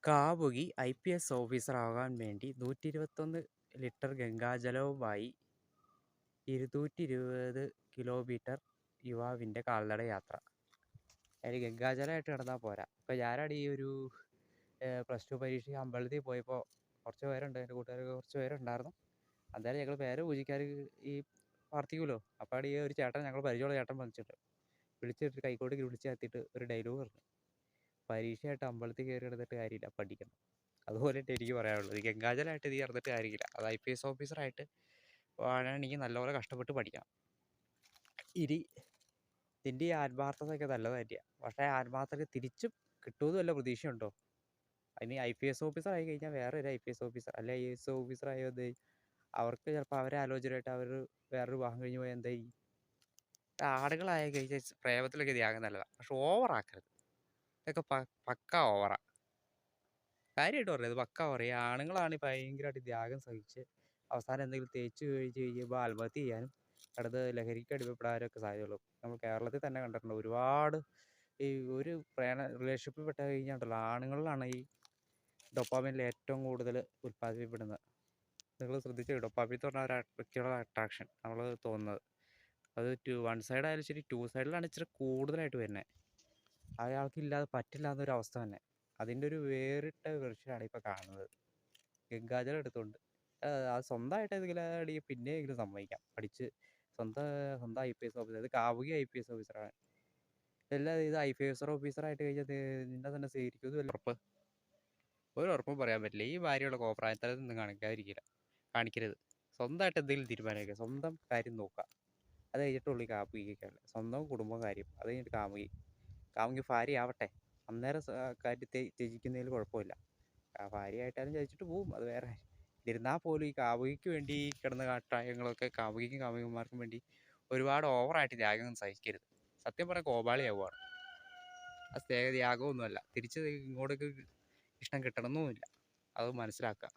കാമുകി IPS ഓഫീസറാകാൻ വേണ്ടി 121 litre ഗംഗാജലവുമായി 220 kilometre യുവാവിൻ്റെ കാൽനട യാത്ര. അതിന് ഗംഗാജലമായിട്ട് കിടന്നാൽ പോരാ. ഇപ്പോൾ ഞാനാണ് ഈ ഒരു +2 പരീക്ഷയ്ക്ക് അമ്പലത്തിൽ പോയപ്പോൾ കുറച്ച് പേരുണ്ട്, എൻ്റെ കൂട്ടുകാരൊക്കെ കുറച്ച് പേരുണ്ടായിരുന്നു. അന്നേരം ഞങ്ങൾ പേര് പൂജിക്കാർ ഈ പ്രാർത്ഥിക്കുമല്ലോ. അപ്പോഴാണ് ഈ ഒരു ചേട്ടൻ, ഞങ്ങൾ പരിചയമുള്ള ചേട്ടൻ വിളിച്ചിട്ട് കൈക്കോട്ട് വിളിച്ച് നിർത്തിയിട്ട് ഒരു ഡയലോഗ് പറഞ്ഞു: പരീക്ഷയായിട്ട് അമ്പലത്തിൽ കയറി നടന്നിട്ട് കാര്യമില്ല, പഠിക്കണം. അതുപോലെ എനിക്ക് പറയാനുള്ളത്, ഈ ഗംഗാജലമായിട്ട് നീ നടന്നിട്ട് കാര്യമില്ല. അത് IPS ഓഫീസറായിട്ട് വാഴണമെങ്കിൽ നല്ലപോലെ കഷ്ടപ്പെട്ട് പഠിക്കണം. ഇനി നിൻ്റെ ഈ ആത്മാർത്ഥതയൊക്കെ നല്ലത് തന്നെയാണ്, പക്ഷേ ആത്മാർത്ഥത തിരിച്ചും കിട്ടുമെന്ന് വല്ല പ്രതീക്ഷയുണ്ടോ? അതിന് IPS ഓഫീസർ ആയി കഴിഞ്ഞാൽ വേറെ ഒരു IPS ഓഫീസർ അല്ലെ IAS ഓഫീസർ ആയത് അവർക്ക് ചിലപ്പോൾ അവരെ ആലോചനയായിട്ട് അവർ വേറൊരു വിവാഹം കഴിഞ്ഞ് പോയാൽ എന്തായി? ആടുകളായി കഴിഞ്ഞാൽ പ്രേമത്തിലൊക്കെ ത്യാഗം നല്ലതാണ്, പക്ഷെ ഓവറാക്കരുത്. ഇതൊക്കെ പക്ക ഓവറാ. കാര്യമായിട്ട് പറഞ്ഞത് പക്ക ഓവറാ. ആണുങ്ങളാണ് ഭയങ്കരമായിട്ട് ത്യാഗം സഹിച്ച് അവസാനം എന്തെങ്കിലും തേച്ച് കഴിച്ച് കഴിയുമ്പോൾ ആത്മഹത്യ ചെയ്യാനും അടുത്ത് ലഹരിക്ക് അടിമപ്പെടാനൊക്കെ സാധ്യതയുള്ളൂ. നമ്മൾ കേരളത്തിൽ തന്നെ കണ്ടിട്ടുണ്ട് ഒരുപാട്. ഈ ഒരു റിലേഷൻഷിപ്പിൽ പെട്ട് കഴിഞ്ഞാൽ ആണുങ്ങളിലാണ് ഈ ഡൊപ്പാമിനിൽ ഏറ്റവും കൂടുതൽ ഉൽപ്പാദിപ്പിക്കപ്പെടുന്നത്. നിങ്ങൾ ശ്രദ്ധിച്ചു, ഡൊപ്പാമിൻ എന്ന് പറഞ്ഞാൽ ഒരു വ്യക്തിയുടെ അട്രാക്ഷൻ നമ്മൾ തോന്നുന്നത്, അത് വൺ സൈഡ് ആയാലും ശരി, ടു സൈഡിലാണ് ഇച്ചിരി കൂടുതലായിട്ട് വരുന്നത്. അയാൾക്കില്ലാതെ പറ്റില്ല എന്നൊരു അവസ്ഥ തന്നെ. അതിൻ്റെ ഒരു വേറിട്ട വെർഷനാണ് ഇപ്പോൾ കാണുന്നത്. ഗംഗാജലം എടുത്തുകൊണ്ട് അത് സ്വന്തമായിട്ട് ഏതെങ്കിലും പിന്നെയെങ്കിലും സമ്മതിക്കാം, പഠിച്ച് സ്വന്തം IPS ഓഫീസർ, അത് കാമുകി IPS ഓഫീസറാണ്. എല്ലാം ഇത് IPS ഓഫീസറായിട്ട് കഴിഞ്ഞാൽ നിന്നെ തന്നെ സ്വീകരിക്കും വല്ല ഉറപ്പ്? ഒരു ഉറപ്പും പറയാൻ പറ്റില്ല. ഈ ഭാര്യയുള്ള കോപ്രായത്തരൊന്നും കാണിക്കരുത്. സ്വന്തമായിട്ട് എന്തെങ്കിലും തീരുമാനിക്കുക, സ്വന്തം കാര്യം നോക്കുക. അത് കഴിഞ്ഞിട്ടുള്ളൂ ഈ കാമുകിക്കൊക്കെ സ്വന്തം കുടുംബം കാര്യം. അത് കഴിഞ്ഞിട്ട് കാമുകി ഭാര്യ ആവട്ടെ, അന്നേരം കാര്യത്തെ ത്യജിക്കുന്നതിൽ കുഴപ്പമില്ല. ഭാര്യയായിട്ടാലും ചതിച്ചിട്ട് പോവും, അത് വേറെ. എന്നിരുന്നാൽ പോലും ഈ കാമുകിക്ക് വേണ്ടി കിടന്ന കാട്ടായങ്ങളൊക്കെ കാമുകിക്കും കാമുകന്മാർക്കും വേണ്ടി ഒരുപാട് ഓവറായിട്ട് ത്യാഗം സഹിക്കരുത്. സത്യം പറഞ്ഞാൽ കോപാളിയാവുകയാണ്. ആ സ്നേഹത്യാഗമൊന്നുമല്ല, തിരിച്ച് ഇങ്ങോട്ടേക്ക് ഇഷ്ടം കിട്ടണമെന്നുമില്ല. അത് മനസ്സിലാക്കുക.